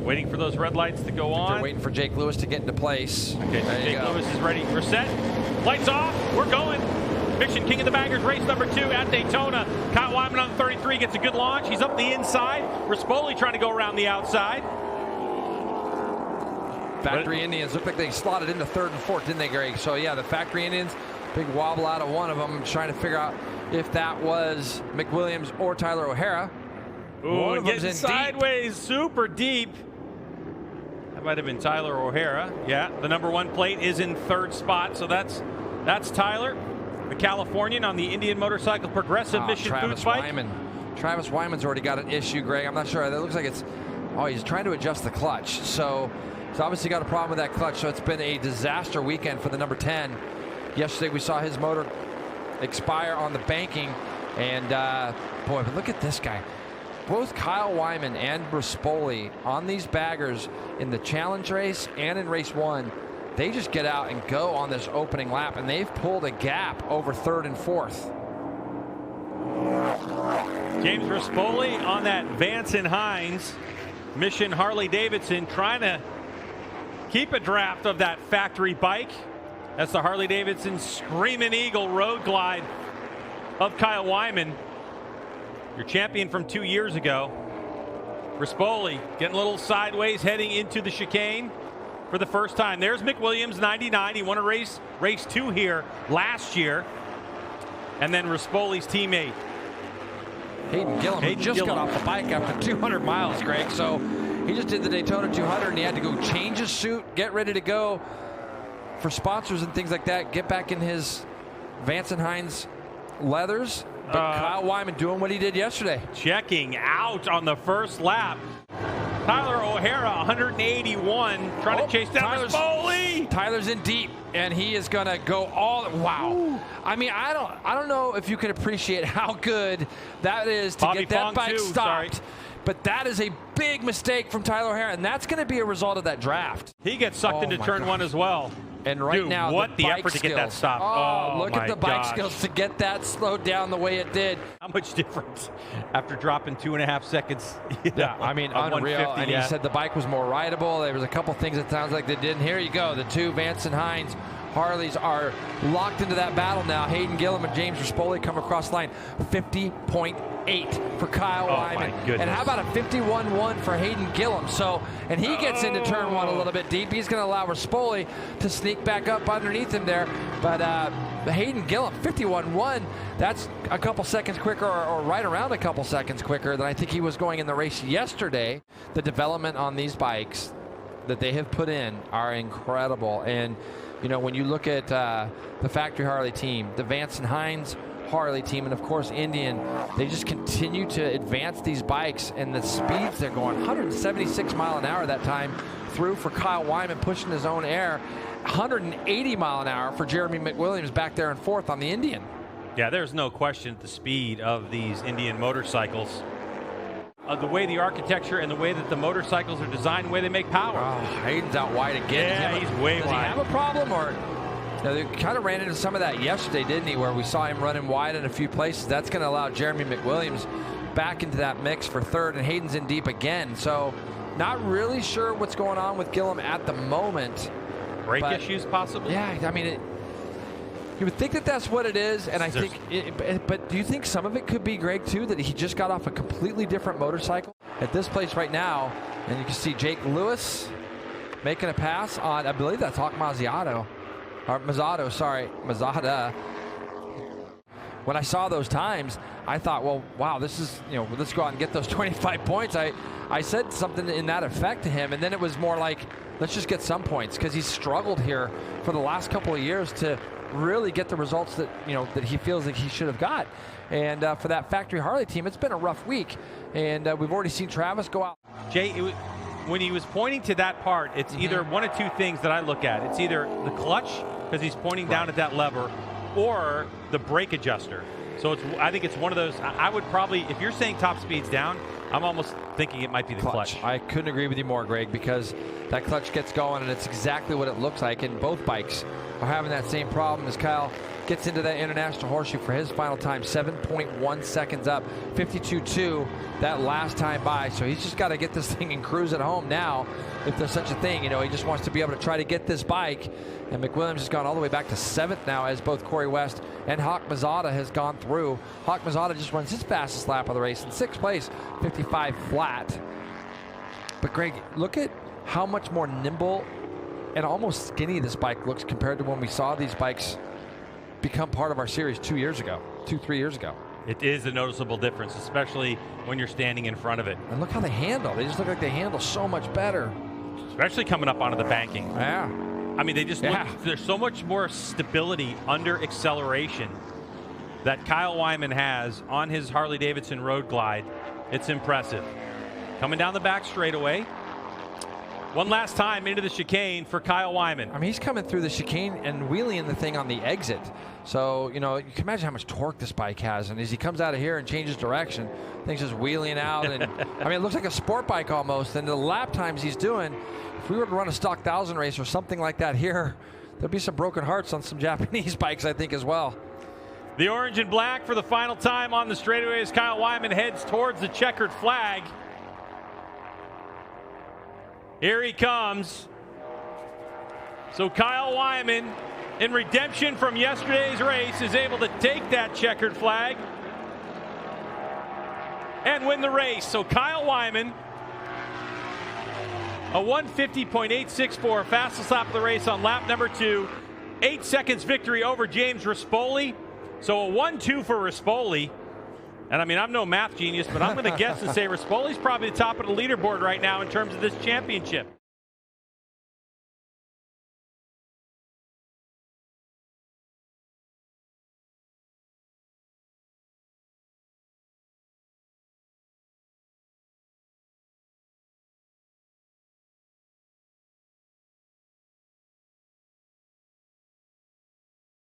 Waiting for those red lights to go on. They're waiting for Jake Lewis to get into place. Okay, so Jake Lewis is ready. We're set. Lights off. We're going. Mission King of the Baggers, race number 2 at Daytona. Kyle Wyman on 33 gets a good launch. He's up the inside. Rispoli trying to go around the outside. Factory Indians look like they slotted into 3rd and 4th, didn't they, Greg? So yeah, the Factory Indians, big wobble out of one of them. Trying to figure out if that was McWilliams or Tyler O'Hara. Ooh, getting sideways, super deep. That might have been Tyler O'Hara. Yeah, the number 1 plate is in 3rd spot, so that's Tyler, the Californian on the Indian Motorcycle Progressive Mission Foods bike. Travis Wyman's already got an issue, Greg. I'm not sure. It looks like it's, he's trying to adjust the clutch. So he's obviously got a problem with that clutch. So it's been a disaster weekend for the number 10. Yesterday we saw his motor expire on the banking. And boy, but look at this guy. Both Kyle Wyman and Rispoli on these baggers in the challenge race and in race 1, they just get out and go on this opening lap, and they've pulled a gap over 3rd and 4th. James Rispoli on that Vance and Hines Mission Harley-Davidson, trying to keep a draft of that factory bike. That's the Harley-Davidson Screaming Eagle Road Glide of Kyle Wyman, your champion from 2 years ago. Rispoli getting a little sideways, heading into the chicane for the first time. There's McWilliams, 99. He won a race 2 here last year. And then Rispoli's teammate, Hayden Gillum, who just got off the bike after 200 miles, Greg. So he just did the Daytona 200, and he had to go change his suit, get ready to go for sponsors and things like that, get back in his Vance & Hines leathers. But Kyle Wyman doing what he did yesterday. Checking out on the first lap. Tyler O'Hara, 181, trying to chase down Rispoli. Tyler's in deep, and he is going to go all. Wow. Ooh. I mean, I don't know if you can appreciate how good that is to get that bike stopped. But that is a big mistake from Tyler O'Hara, and that's going to be a result of that draft. He gets sucked into turn 1 as well. And right now, what the effort to get that stopped. Oh, look at the bike skills to get that slowed down the way it did. How much difference after dropping 2.5 seconds? Yeah, I mean, unreal. And he said the bike was more rideable. There was a couple things it sounds like they did. And here you go. The two Vance and Hines Harleys are locked into that battle now. Hayden Gillum and James Rispoli come across the line. 50.8 for Kyle Wyman. And how about a 51.1 for Hayden Gillum? So, and he gets into turn 1 a little bit deep. He's going to allow Rispoli to sneak back up underneath him there. But Hayden Gillum, 51.1, that's a couple seconds quicker, or right around a couple seconds quicker than I think he was going in the race yesterday. The development on these bikes that they have put in are incredible. And you know, when you look at the factory Harley team, the Vance and Hines Harley team, and of course Indian, they just continue to advance these bikes, and the speeds they're going, 176 mile an hour that time through for Kyle Wyman, pushing his own air, 180 mile an hour for Jeremy McWilliams back there in 4th on the Indian. Yeah, there's no question at the speed of these Indian motorcycles. The way the architecture and the way that the motorcycles are designed, the way they make power. Oh, Hayden's out wide again. Yeah, he's way wide. Does he have a problem, or they kind of ran into some of that yesterday, didn't he, where we saw him running wide in a few places? That's going to allow Jeremy McWilliams back into that mix for 3rd, and Hayden's in deep again. So not really sure what's going on with Gillum at the moment. Brake issues, possibly? Yeah, I mean, you would think that that's what it is, and I think, but do you think some of it could be, Greg, too, that he just got off a completely different motorcycle at this place right now? And you can see Jake Lewis making a pass on, I believe that's Hawk Mazzato. When I saw those times, I thought, well, wow, this is, you know, let's go out and get those 25 points. I said something in that effect to him, and then it was more like, let's just get some points, because he's struggled here for the last couple of years to really get the results that, you know, that he feels like he should have got. And for that factory Harley team, it's been a rough week, and we've already seen Travis go out. Jay, when he was pointing to that part, it's either one of two things that I look at. It's either the clutch, because he's pointing down at that lever, or the brake adjuster. So I think it's one of those. I would probably, if you're saying top speed's down, I'm almost thinking it might be the clutch. I couldn't agree with you more, Greg, because that clutch gets going, and it's exactly what it looks like. And both bikes are having that same problem as Kyle gets into that international horseshoe for his final time, 7.1 seconds up, 52.2 that last time by. So he's just got to get this thing and cruise it home now, if there's such a thing. You know, he just wants to be able to try to get this bike. And McWilliams has gone all the way back to 7th now, as both Corey West and Hawk Mazada has gone through. Hawk Mazada just runs his fastest lap of the race in 6th place, 55 flat. But Greg, look at how much more nimble and almost skinny this bike looks compared to when we saw these bikes become part of our series 3 years ago. It is a noticeable difference, especially when you're standing in front of it. And look how they handle. They just look like they handle so much better. Especially coming up onto the banking. Yeah. I mean, they just look, there's so much more stability under acceleration that Kyle Wyman has on his Harley-Davidson Road Glide. It's impressive. Coming down the back straightaway. One last time into the chicane for Kyle Wyman. I mean, he's coming through the chicane and wheeling the thing on the exit. So, you know, you can imagine how much torque this bike has. And as he comes out of here and changes direction, things just wheeling out. And I mean, it looks like a sport bike almost. And the lap times he's doing, if we were to run a stock 1,000 race or something like that here, there'd be some broken hearts on some Japanese bikes, I think, as well. The orange and black for the final time on the straightaway as Kyle Wyman heads towards the checkered flag. Here he comes. So Kyle Wyman, in redemption from yesterday's race, is able to take that checkered flag and win the race. So Kyle Wyman, a 150.864, fastest lap of the race on lap number 2. 8 seconds victory over James Rispoli. So a 1-2 for Rispoli. And I mean, I'm no math genius, but I'm going to guess and say Rispoli's probably the top of the leaderboard right now in terms of this championship.